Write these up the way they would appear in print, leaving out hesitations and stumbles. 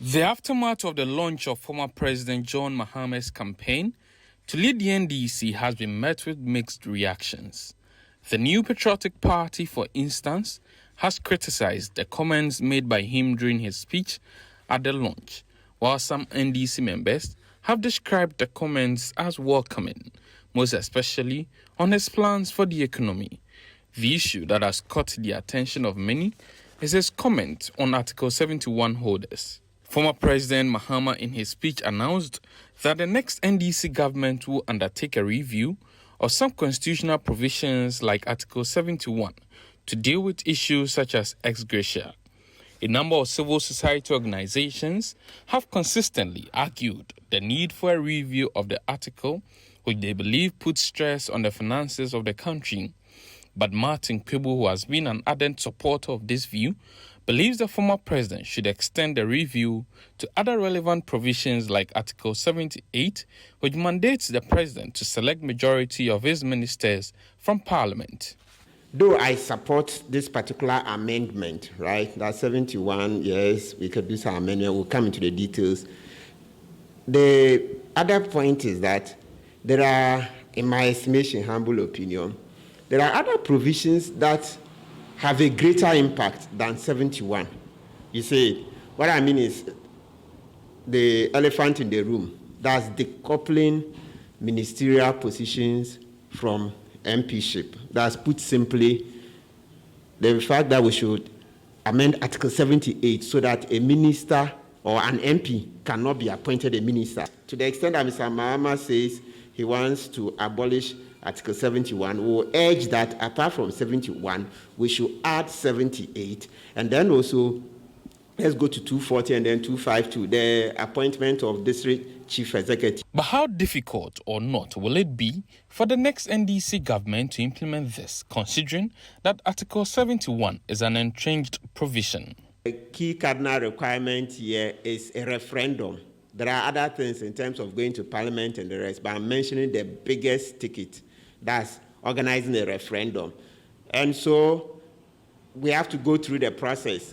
The aftermath of the launch of former President John Mahama's campaign to lead the NDC has been met with mixed reactions. The New Patriotic Party, for instance, has criticized the comments made by him during his speech at the launch, while some NDC members have described the comments as welcoming, most especially on his plans for the economy. The issue that has caught the attention of many is his comment on Article 71 holders. Former President Mahama in his speech announced that the next NDC government will undertake a review of some constitutional provisions like Article 71 to deal with issues such as ex gratia. A number of civil society organizations have consistently argued the need for a review of the article, which they believe puts stress on the finances of the country. But Martin Kpebu, who has been an ardent supporter of this view, believes the former president should extend the review to other relevant provisions like Article 78, which mandates the president to select majority of his ministers from Parliament. Though I support this particular amendment, right, that 71, yes, we could do some amendment, we'll come into the details. The other point is that there are, in my estimation, humble opinion, there are other provisions that have a greater impact than 71. You see, what I mean is the elephant in the room. That's decoupling ministerial positions from MPship. That's put simply the fact that we should amend Article 78 so that a minister or an MP cannot be appointed a minister. To the extent that Mr. Mahama says he wants to abolish Article 71, we will urge that apart from 71, we should add 78, and then also let's go to 240 and then 252, the appointment of district chief executive. But how difficult or not will it be for the next NDC government to implement this, considering that Article 71 is an entrenched provision? The key cardinal requirement here is a referendum. There are other things in terms of going to Parliament and the rest, but I'm mentioning the biggest ticket. That's organizing a referendum. And so we have to go through the process.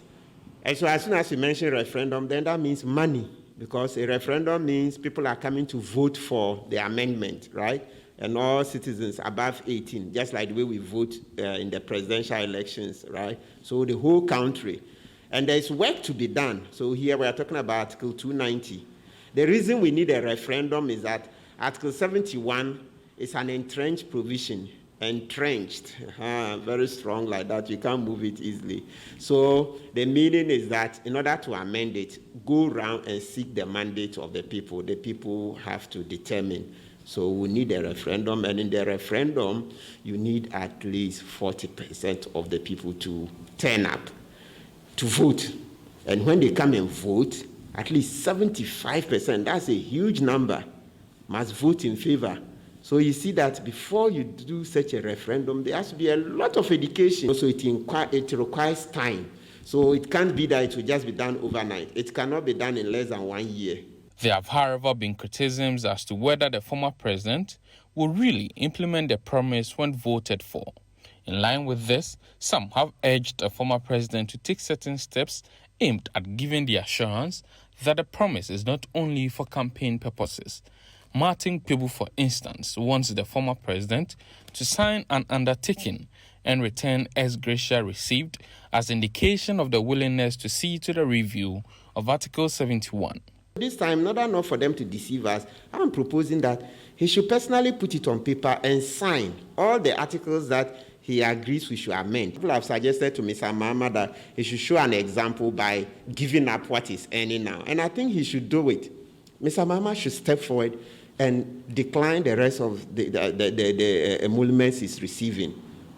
And so as soon as you mention referendum, then that means money, because a referendum means people are coming to vote for the amendment, right? And all citizens above 18, just like the way we vote in the presidential elections, right? So the whole country. And there's work to be done. So here we are talking about Article 290. The reason we need a referendum is that Article 71 is an entrenched provision, entrenched, very strong like that. You can't move it easily. So the meaning is that in order to amend it, go around and seek the mandate of the people. The people have to determine. So we need a referendum, and in the referendum, you need at least 40% of the people to turn up to vote. And when they come and vote, at least 75%, that's a huge number, must vote in favor. So you see that before you do such a referendum, there has to be a lot of education. So it requires time. So it can't be that it will just be done overnight. It cannot be done in less than 1 year. There have, however, been criticisms as to whether the former president will really implement the promise when voted for. In line with this, some have urged the former president to take certain steps aimed at giving the assurance that the promise is not only for campaign purposes. Martin Kpebu, for instance, wants the former president to sign an undertaking and return ex gratia received as indication of the willingness to see to the review of Article 71. This time, not enough for them to deceive us, I'm proposing that he should personally put it on paper and sign all the articles that he agrees we should amend. People have suggested to Mr. Mahama that he should show an example by giving up what he's earning now. And I think he should do it. Mr. Mahama should step forward and decline the rest of the emoluments he's receiving.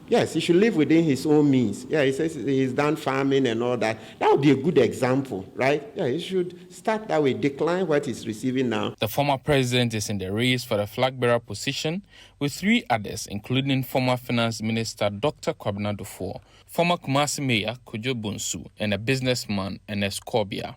Yes, he should live within his own means. Yeah, he says he's done farming and all that. That would be a good example, right? Yeah, he should start that way, decline what he's receiving now. The former president is in the race for the flag bearer position with 3 others, including former Finance Minister Dr. Kwabena Dufo, former Kumasi Mayor Kojo Bonsu, and a businessman, Ernest Korbia.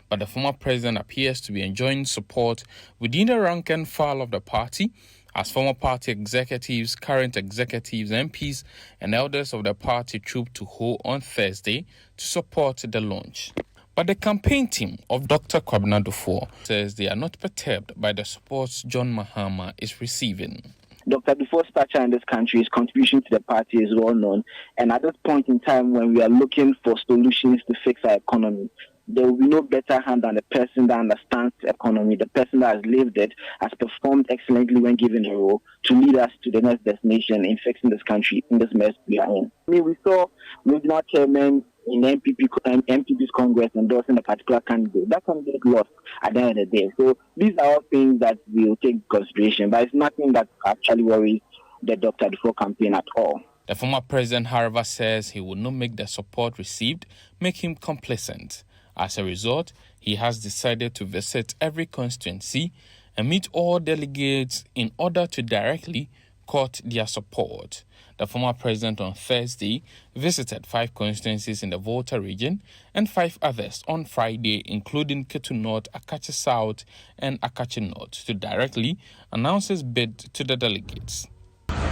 But the former president appears to be enjoying support within the rank and file of the party, as former party executives, current executives, MPs, and elders of the party trooped to Ho on Thursday to support the launch. But the campaign team of Dr. Kpebu says they are not perturbed by the support John Mahama is receiving. Dr. Dufour's stature in this country, his contribution to the party is well known. And at this point in time, when we are looking for solutions to fix our economy, there will be no better hand than the person that understands the economy, the person that has lived it, has performed excellently when given a role to lead us to the next destination in fixing this country, in this mess we are in. I mean, we saw regional chairman in MPP's Congress endorsing a particular candidate. That candidate lost at the end of the day. So these are all things that we will take into consideration, but it's nothing that actually worries the Dr. Dufour campaign at all. The former president, however, says he will not make the support received make him complacent. As a result, he has decided to visit every constituency and meet all delegates in order to directly court their support. The former president on Thursday visited 5 constituencies in the Volta region and 5 others on Friday, including Ketu North, Akachi South, and Akachi North, to directly announce his bid to the delegates.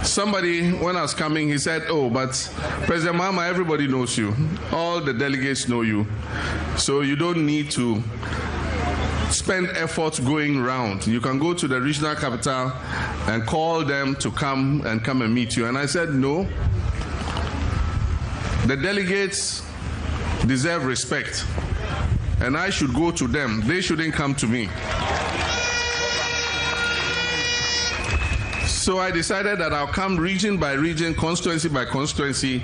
Somebody, when I was coming, he said, "Oh, but President Mahama, everybody knows you. All the delegates know you. So you don't need to spend effort going round. You can go to the regional capital and call them to come and meet you." And I said, "No. The delegates deserve respect. And I should go to them. They shouldn't come to me." So I decided that I'll come region by region, constituency by constituency,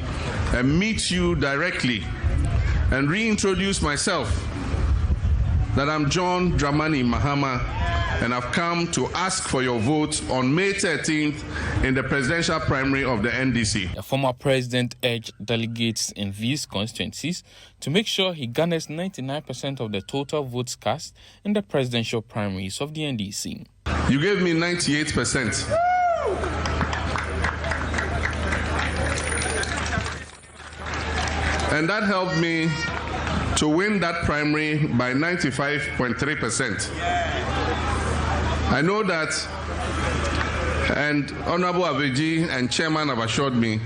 and meet you directly and reintroduce myself, that I'm John Dramani Mahama, and I've come to ask for your vote on May 13th in the presidential primary of the NDC. The former president urged delegates in these constituencies to make sure he garners 99% of the total votes cast in the presidential primaries of the NDC. You gave me 98%. And that helped me to win that primary by 95.3%. I know that, and Honorable Aveji and Chairman have assured me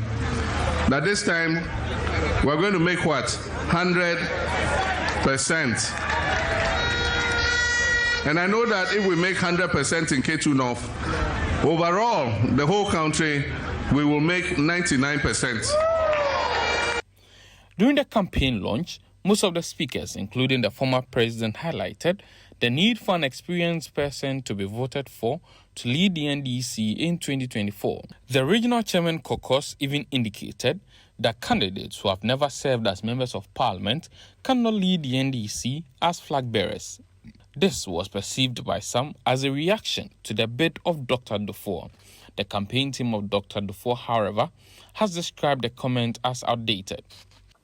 that this time we're going to make what? 100%. And I know that if we make 100% in Ketu North, overall, the whole country, we will make 99%. During the campaign launch, most of the speakers, including the former president, highlighted the need for an experienced person to be voted for to lead the NDC in 2024. The regional chairman caucus even indicated that candidates who have never served as members of parliament cannot lead the NDC as flag bearers. This was perceived by some as a reaction to the bid of Dr. Dufour. The campaign team of Dr. Dufour, however, has described the comment as outdated.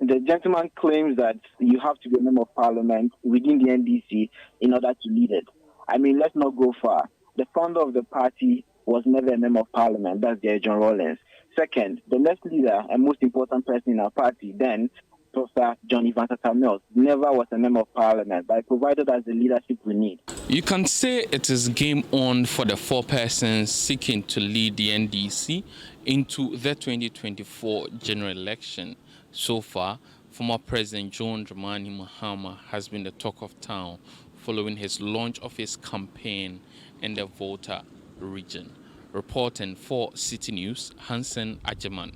The gentleman claims that you have to be a member of parliament within the NDC in order to lead it. I mean, let's not go far. The founder of the party was never a member of parliament. That's John Rawlings. Second, the next leader and most important person in our party, then Professor John Ivan Mills, never was a member of parliament, but provided us the leadership we need. You can say it is game on for the 4 persons seeking to lead the NDC into the 2024 general election. So far, former President John Dramani Mahama has been the talk of town following his launch of his campaign in the Volta region. Reporting for Citi News, Hansen Ajeman.